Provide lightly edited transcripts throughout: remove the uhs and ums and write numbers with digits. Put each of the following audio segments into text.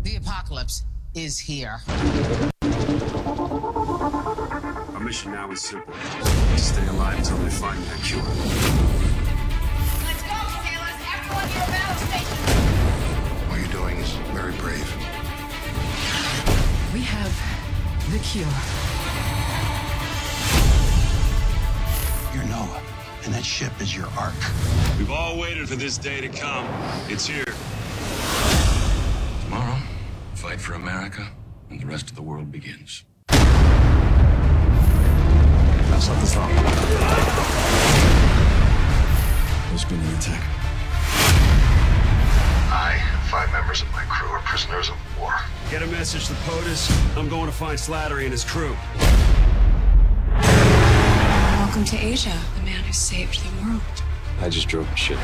The apocalypse is here. Our mission now is simple. Stay alive until they find that cure. Let's go, sailors! Everyone to your battle station! What you're doing is very brave. We have the cure. You're Noah, and that ship is your ark. We've all waited for this day to come. It's here. Tomorrow, fight for America, and the rest of the world begins. Something's wrong. There's been an attack. I and 5 members of my crew are prisoners of war. Get a message to POTUS. I'm going to find Slattery and his crew. Welcome to Asia, the man who saved the world. I just drove a ship.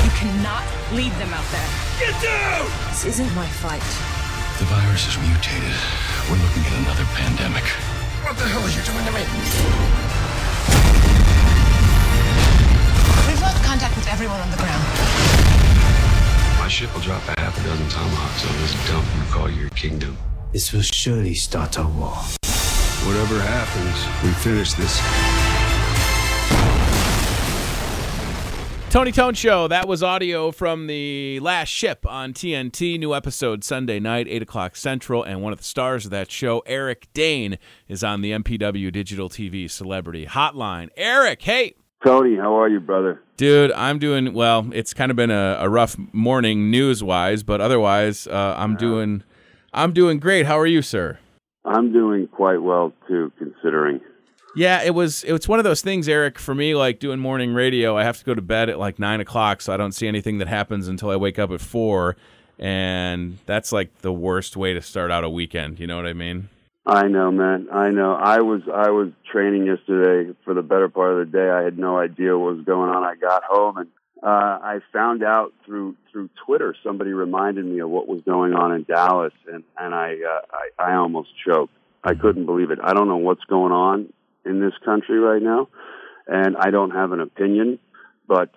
You cannot leave them out there. Get down! This isn't my fight. The virus has mutated. We're looking at another pandemic. What the hell are you doing to me? We've lost contact with everyone on the ground. My ship will drop a half a dozen tomahawks on this dump you call your kingdom. This will surely start a war. Whatever happens, we finish this. Tony Tone Show. That was audio from The Last Ship on TNT. New episode Sunday night, 8 o'clock Central. And one of the stars of that show, Eric Dane, is on the MPW Digital TV Celebrity Hotline. Eric, hey. Tony, how are you, brother? Dude, I'm doing well. It's kind of been a rough morning news-wise, but otherwise, I'm doing great. How are you, sir? I'm doing quite well, too, considering. Yeah, it's one of those things, Eric, for me, like doing morning radio, I have to go to bed at like 9 o'clock, so I don't see anything that happens until I wake up at 4, and that's like the worst way to start out a weekend, you know what I mean? I know, man. I know. I was training yesterday for the better part of the day. I had no idea what was going on. I got home, and I found out through Twitter, somebody reminded me of what was going on in Dallas, and I almost choked. I couldn't believe it. I don't know what's going on in this country right now, and I don't have an opinion, but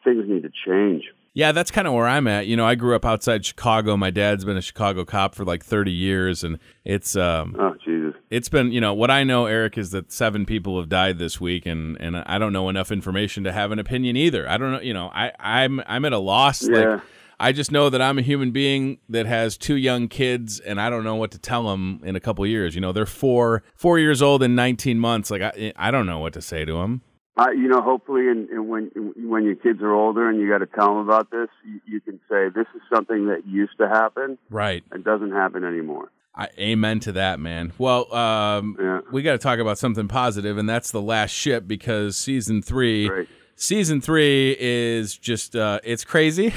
things need to change. Yeah, that's kind of where I'm at. You know, I grew up outside Chicago. My dad's been a Chicago cop for like 30 years, and it's oh, Jesus. It's been, you know, what I know, Eric, is that 7 people have died this week, and I don't know enough information to have an opinion either. I don't know, you know, I'm at a loss. Yeah. Like, I just know that I'm a human being that has 2 young kids, and I don't know what to tell them in a couple of years. You know, they're 4 years old in 19 months. Like, I don't know what to say to them. You know, hopefully, and when your kids are older and you got to tell them about this, you can say this is something that used to happen. Right. It doesn't happen anymore. Amen to that, man. Well, we got to talk about something positive, and that's The Last Ship, because season 3. Right. Season 3 is just, it's crazy.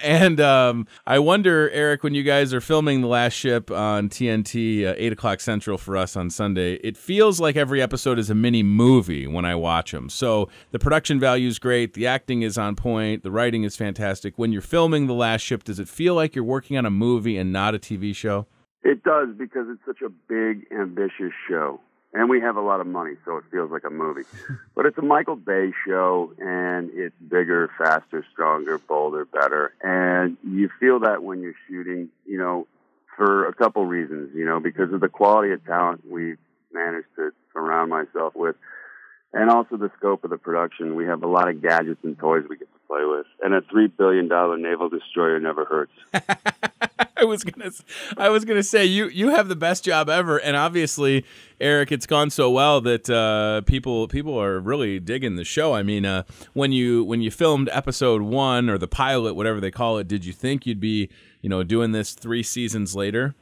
And I wonder, Eric, when you guys are filming The Last Ship on TNT, 8 o'clock Central for us on Sunday, it feels like every episode is a mini movie when I watch them. So the production value is great. The acting is on point. The writing is fantastic. When you're filming The Last Ship, does it feel like you're working on a movie and not a TV show? It does, because it's such a big, ambitious show. And we have a lot of money, so it feels like a movie. But it's a Michael Bay show, and it's bigger, faster, stronger, bolder, better. And you feel that when you're shooting, you know, for a couple reasons, you know, because of the quality of talent we've managed to surround myself with, and also the scope of the production. We have a lot of gadgets and toys we get to play with. And a $3 billion naval destroyer never hurts. I was gonna say you have the best job ever, and obviously, Eric, it's gone so well that people are really digging the show. I mean, when you filmed episode 1 or the pilot, whatever they call it, did you think you'd be, you know, doing this 3 seasons later?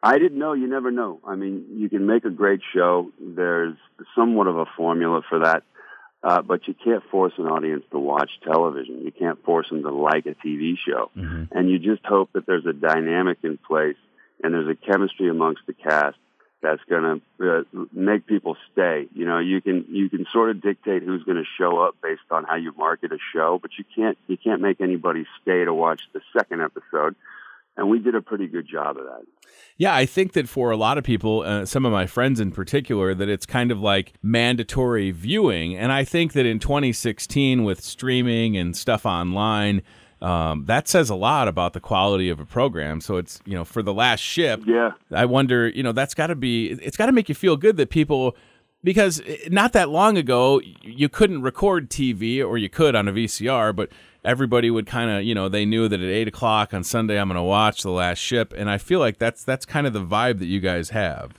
I didn't know. You never know. I mean, you can make a great show. There's somewhat of a formula for that. But you can't force an audience to watch television. You can't force them to like a TV show. Mm-hmm. And you just hope that there's a dynamic in place and there's a chemistry amongst the cast that's going to make people stay. You know, you can sort of dictate who's going to show up based on how you market a show, but you can't make anybody stay to watch the second episode. And we did a pretty good job of that. Yeah, I think that for a lot of people, some of my friends in particular, that it's kind of like mandatory viewing. And I think that in 2016, with streaming and stuff online, that says a lot about the quality of a program. So it's, for The Last Ship, I wonder, it's got to make you feel good that people, because not that long ago, you couldn't record TV, or you could on a VCR, but everybody would kind of, they knew that at 8 o'clock on Sunday, I'm going to watch The Last Ship. And I feel like that's kind of the vibe that you guys have.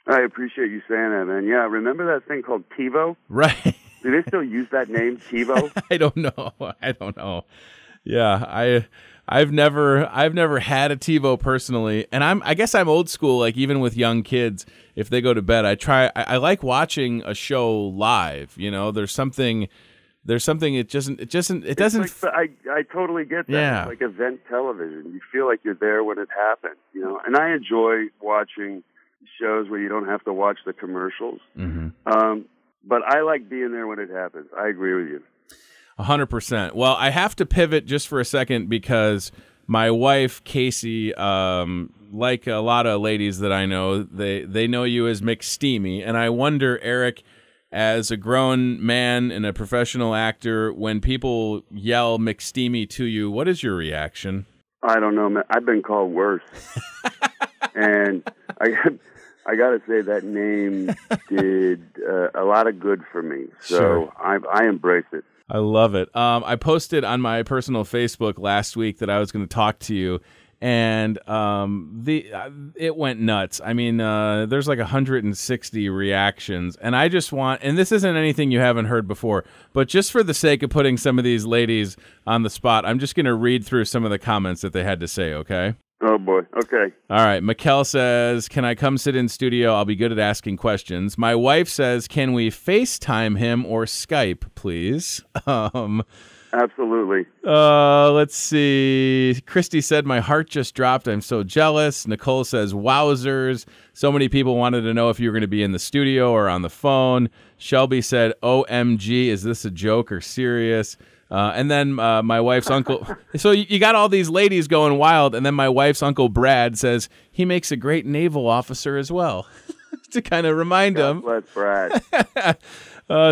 I appreciate you saying that, man. Yeah, remember that thing called TiVo? Right. Do they still use that name, TiVo? I don't know. Yeah, I've never had a TiVo personally, and I guess I'm old school. Like, even with young kids, if they go to bed, I like watching a show live. There's something. It doesn't. I totally get that. Yeah. It's like event television. You feel like you're there when it happens. And I enjoy watching shows where you don't have to watch the commercials. Mm-hmm. But I like being there when it happens. I agree with you. 100%. Well, I have to pivot just for a second because my wife, Casey, like a lot of ladies that I know, they know you as McSteamy. And I wonder, Eric, as a grown man and a professional actor, when people yell McSteamy to you, what is your reaction? I don't know, man. I've been called worse. And I got to say that name did a lot of good for me. So sure. I embrace it. I love it. I posted on my personal Facebook last week that I was going to talk to you, and it went nuts. I mean, there's like 160 reactions, and I just want, and this isn't anything you haven't heard before, but just for the sake of putting some of these ladies on the spot, I'm just going to read through some of the comments that they had to say, okay? Oh, boy. Okay. All right. Mikkel says, can I come sit in studio? I'll be good at asking questions. My wife says, can we FaceTime him or Skype, please? Absolutely. Let's see. Christy said, my heart just dropped. I'm so jealous. Nicole says, wowzers. So many people wanted to know if you were going to be in the studio or on the phone. Shelby said, OMG, is this a joke or serious? And then my wife's uncle. So you got all these ladies going wild, and then my wife's uncle Brad says he makes a great naval officer as well, to kind of remind him. Bless Brad.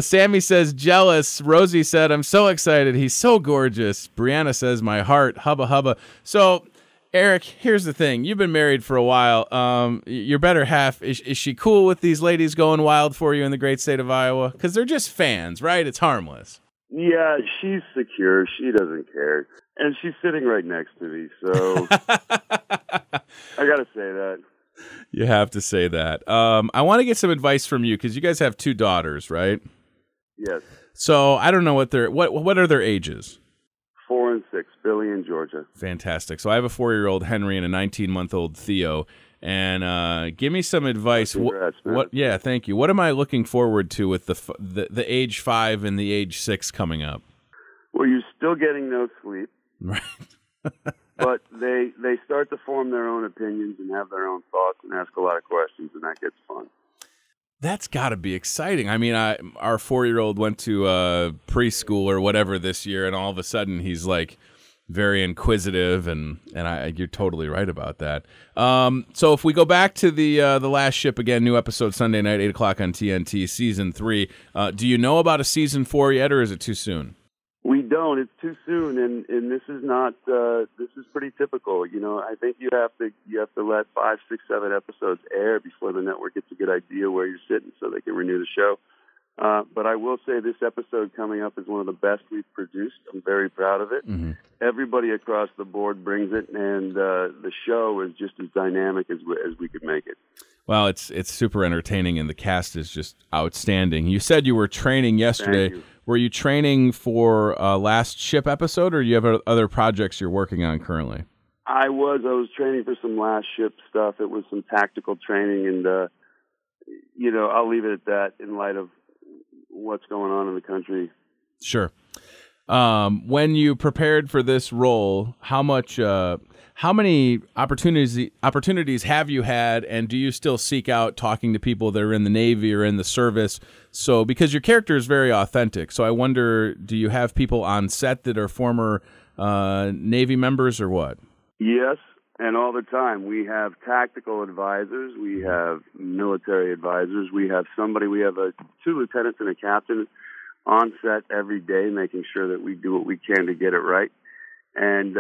Sammy says jealous. Rosie said I'm so excited. He's so gorgeous. Brianna says my heart hubba hubba. So Eric, here's the thing. You've been married for a while. Your better half, is she cool with these ladies going wild for you in the great state of Iowa? Because they're just fans, right? It's harmless. Yeah, she's secure. She doesn't care. And she's sitting right next to me, so I got to say that. You have to say that. I want to get some advice from you because you guys have 2 daughters, right? Yes. So I don't know what are their ages? 4 and 6, Billy and Georgia. Fantastic. So I have a 4-year-old Henry and a 19-month-old Theo. And give me some advice. Congrats, what? Yeah, thank you. What am I looking forward to with the age 5 and the age 6 coming up? Well, you're still getting no sleep, right? But they start to form their own opinions and have their own thoughts and ask a lot of questions, and that gets fun. That's got to be exciting. I mean, our 4-year-old went to preschool or whatever this year, and all of a sudden he's like very inquisitive, and you're totally right about that. So if we go back to the Last Ship again, new episode Sunday night, 8 o'clock on TNT, season 3. Do you know about a season 4 yet, or is it too soon? We don't. It's too soon, and this is not. This is pretty typical. I think you have to let 5, 6, 7 episodes air before the network gets a good idea where you're sitting, so they can renew the show. But I will say this episode coming up is one of the best we've produced. I'm very proud of it. Mm-hmm. Everybody across the board brings it, and the show is just as dynamic as we could make it. Well, it's super entertaining, and the cast is just outstanding. You said you were training yesterday. Thank you. Were you training for Last Ship episode, or do you have other projects you're working on currently? I was training for some Last Ship stuff. It was some tactical training, and I'll leave it at that in light of what's going on in the country. Sure. When you prepared for this role, how many opportunities have you had, and do you still seek out talking to people that are in the Navy or in the service? So, because your character is very authentic, so I wonder, do you have people on set that are former Navy members or what? Yes, and all the time. We have tactical advisors, we have military advisors, we have 2 lieutenants and a captain on set every day, making sure that we do what we can to get it right. And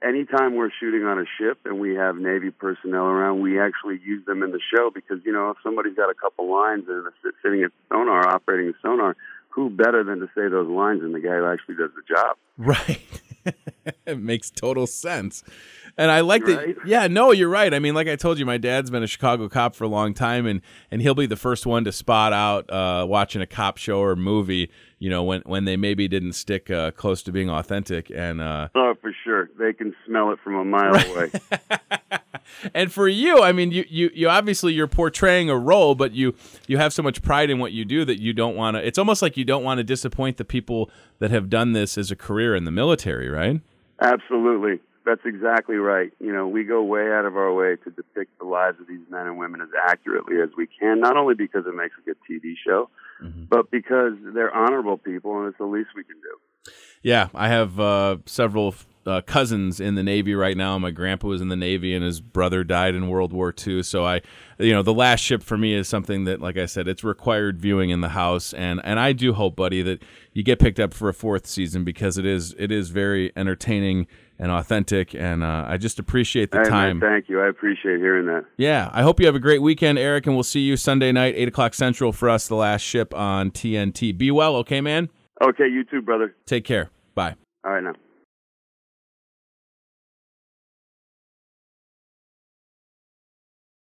anytime we're shooting on a ship and we have Navy personnel around, we actually use them in the show because, you know, if somebody's got a couple lines and they're sitting at sonar, operating the sonar, who better than to say those lines than the guy who actually does the job? Right. It makes total sense. And I like that. Right? Yeah, no, you're right. I mean, like I told you, my dad's been a Chicago cop for a long time, and he'll be the first one to spot out watching a cop show or movie, you know, when they maybe didn't stick close to being authentic. And oh, for sure. They can smell it from a mile away. And for you, I mean, you obviously you're portraying a role, but you have so much pride in what you do that you don't want to. It's almost like you don't want to disappoint the people that have done this as a career in the military, right? Absolutely. That's exactly right. You know, we go way out of our way to depict the lives of these men and women as accurately as we can, not only because it makes a good TV show, but because they're honorable people, and it's the least we can do. Yeah, I have several cousins in the Navy right now. My grandpa was in the Navy, and his brother died in World War II. So The Last Ship for me is something that, like I said, it's required viewing in the house. And I do hope, buddy, that you get picked up for a fourth season because it is very entertaining and authentic. And I just appreciate the time. Man, thank you. I appreciate hearing that. Yeah, I hope you have a great weekend, Eric, and we'll see you Sunday night, 8 o'clock Central for us, The Last Ship on TNT. Be well, okay, man? Okay, you too, brother. Take care. Bye. All right, now.